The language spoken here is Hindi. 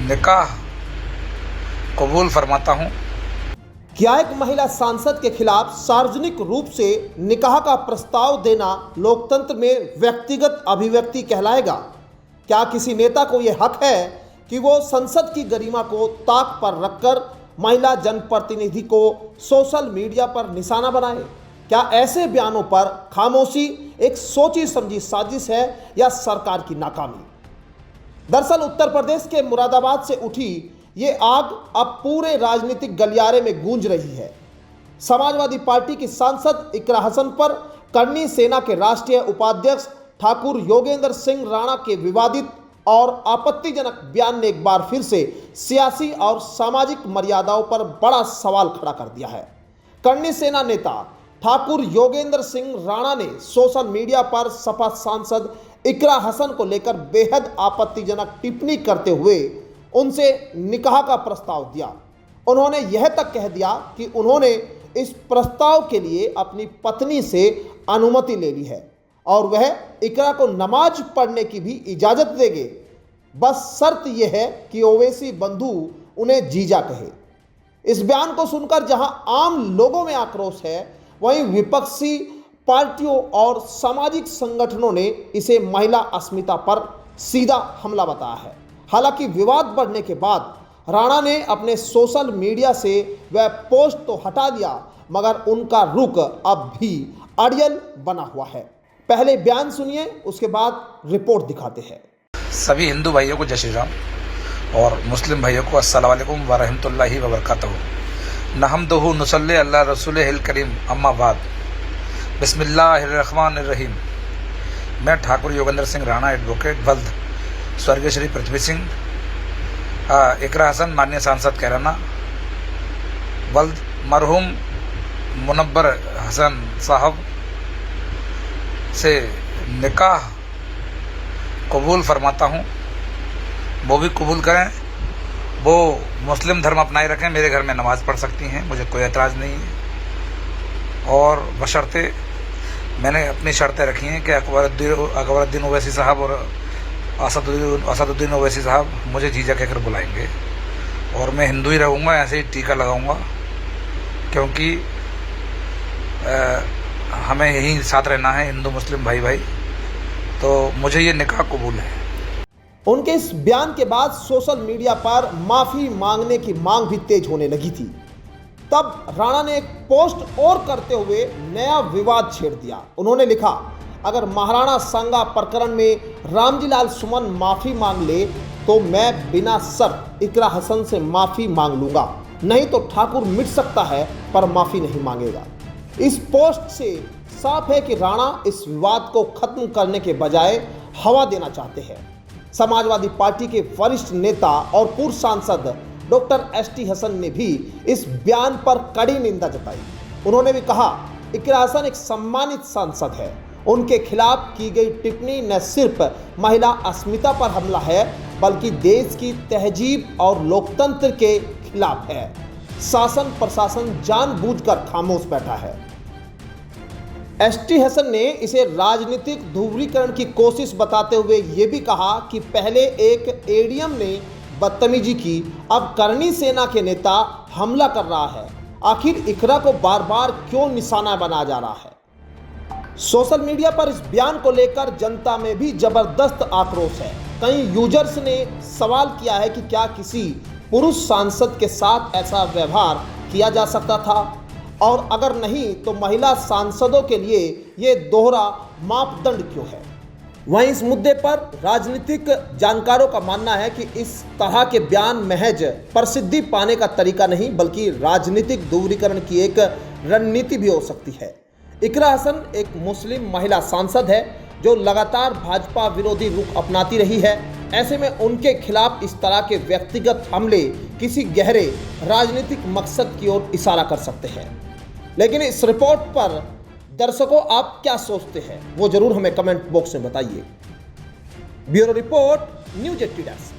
निकाह कबूल फरमाता हूँ। क्या एक महिला सांसद के खिलाफ सार्वजनिक रूप से निकाह का प्रस्ताव देना लोकतंत्र में व्यक्तिगत अभिव्यक्ति कहलाएगा? क्या किसी नेता को यह हक है कि वो संसद की गरिमा को ताक पर रखकर महिला जनप्रतिनिधि को सोशल मीडिया पर निशाना बनाए? क्या ऐसे बयानों पर खामोशी एक सोची समझी साजिश है या सरकार की नाकामी? दरअसल उत्तर प्रदेश के मुरादाबाद से उठी ये आग अब पूरे राजनीतिक गलियारे में गूंज रही है। समाजवादी पार्टी की सांसद इकरा हसन पर करनी सेना के राष्ट्रीय उपाध्यक्ष ठाकुर योगेंद्र सिंह राणा के विवादित और आपत्तिजनक बयान ने एक बार फिर से सियासी और सामाजिक मर्यादाओं पर बड़ा सवाल खड़ा कर दिया है। करनी सेना नेता ठाकुर योगेंद्र सिंह राणा ने सोशल मीडिया पर सपा सांसद इकरा हसन को लेकर बेहद आपत्तिजनक टिप्पणी करते हुए उनसे निकाह का प्रस्ताव दिया। उन्होंने यह तक कह दिया कि उन्होंने इस प्रस्ताव के लिए अपनी पत्नी से अनुमति ले ली है और वह इकरा को नमाज पढ़ने की भी इजाज़त देंगे, बस शर्त यह है कि ओवैसी बंधु उन्हें जीजा कहे। इस बयान को सुनकर जहां आम लोगों में आक्रोश है, वहीं विपक्षी पार्टियों और सामाजिक संगठनों ने इसे महिला अस्मिता पर सीधा हमला बताया है। हालांकि विवाद बढ़ने के बाद राणा ने अपने सोशल मीडिया से वह पोस्ट तो हटा दिया, मगर उनका रुख अब भी अड़ियल बना हुआ है। पहले बयान सुनिए, उसके बाद रिपोर्ट दिखाते हैं। सभी हिंदू भाइयों को जय श्री राम और मुस्लिम भाइयों को अस्सलाम वालेकुम व रहमतुल्लाहि व बरकातहू। नहमदुहु नुसल्ली अल्ला रसूलिहिल करीम, अम्मा बाद। बिस्मिल्लाहिर्रहमानिर्रहीम। मैं ठाकुर योगेंद्र सिंह राणा एडवोकेट वल्द, स्वर्गीय श्री पृथ्वी सिंह, इकरा हसन माननीय सांसद कैराना, वल्द मरहूम मुनव्वर हसन साहब से निकाह कबूल फरमाता हूँ। वो भी कबूल करें, वो मुस्लिम धर्म अपनाए रखें, मेरे घर में नमाज़ पढ़ सकती हैं, मुझे कोई एतराज़ नहीं है। और बशर्ते मैंने अपनी शर्तें रखी हैं कि अकबरुद्दीन ओवैसी साहब और असदुद्दीन ओवैसी साहब मुझे जीजा कहकर बुलाएंगे और मैं हिंदू ही रहूँगा, ऐसे ही टीका लगाऊंगा, क्योंकि हमें यही साथ रहना है, हिंदू मुस्लिम भाई भाई। तो मुझे ये निकाह कबूल है। उनके इस बयान के बाद सोशल मीडिया पर माफ़ी मांगने की मांग भी तेज होने लगी थी। तब राणा ने एक पोस्ट और करते हुए नया विवाद छेड़ दिया। उन्होंने लिखा, अगर महाराणा सांगा प्रकरण में रामजीलाल सुमन माफ़ी मांग ले तो मैं बिना शर्त इकरा हसन से माफ़ी मांग लूँगा, नहीं तो ठाकुर मिट सकता है पर माफ़ी नहीं मांगेगा। इस पोस्ट से साफ है कि राणा इस विवाद को खत्म करने के बजाय हवा देना चाहते हैं। समाजवादी पार्टी के वरिष्ठ नेता और पूर्व सांसद डॉक्टर ST हसन ने भी इस बयान पर कड़ी निंदा जताई। उन्होंने भी कहा, इकरा हसन एक सम्मानित सांसद है, उनके खिलाफ की गई टिप्पणी न सिर्फ महिला अस्मिता पर हमला है बल्कि देश की तहजीब और लोकतंत्र के खिलाफ है। शासन प्रशासन जानबूझकर खामोश बैठा है। ST हसन ने इसे राजनीतिक ध्रुवीकरण की कोशिश बताते हुए ये भी कहा कि पहले एक ADM ने बदतमीजी की, अब करनी सेना के नेता हमला कर रहा है। आखिर इकरा को बार बार क्यों निशाना बनाया जा रहा है? सोशल मीडिया पर इस बयान को लेकर जनता में भी जबरदस्त आक्रोश है। कई यूजर्स ने सवाल किया है कि क्या किसी पुरुष सांसद के साथ ऐसा व्यवहार किया जा सकता था, और अगर नहीं तो महिला सांसदों के लिए ये दोहरा मापदंड क्यों है? वहीं इस मुद्दे पर राजनीतिक जानकारों का मानना है कि इस तरह के बयान महज प्रसिद्धि पाने का तरीका नहीं बल्कि राजनीतिक ध्रुवीकरण की एक रणनीति भी हो सकती है। इकरा हसन एक मुस्लिम महिला सांसद है जो लगातार भाजपा विरोधी रुख अपनाती रही है। ऐसे में उनके खिलाफ इस तरह के व्यक्तिगत हमले किसी गहरे राजनीतिक मकसद की ओर इशारा कर सकते हैं। लेकिन इस रिपोर्ट पर दर्शकों आप क्या सोचते हैं, वो जरूर हमें कमेंट बॉक्स में बताइए। Bureau report, news 80 desk.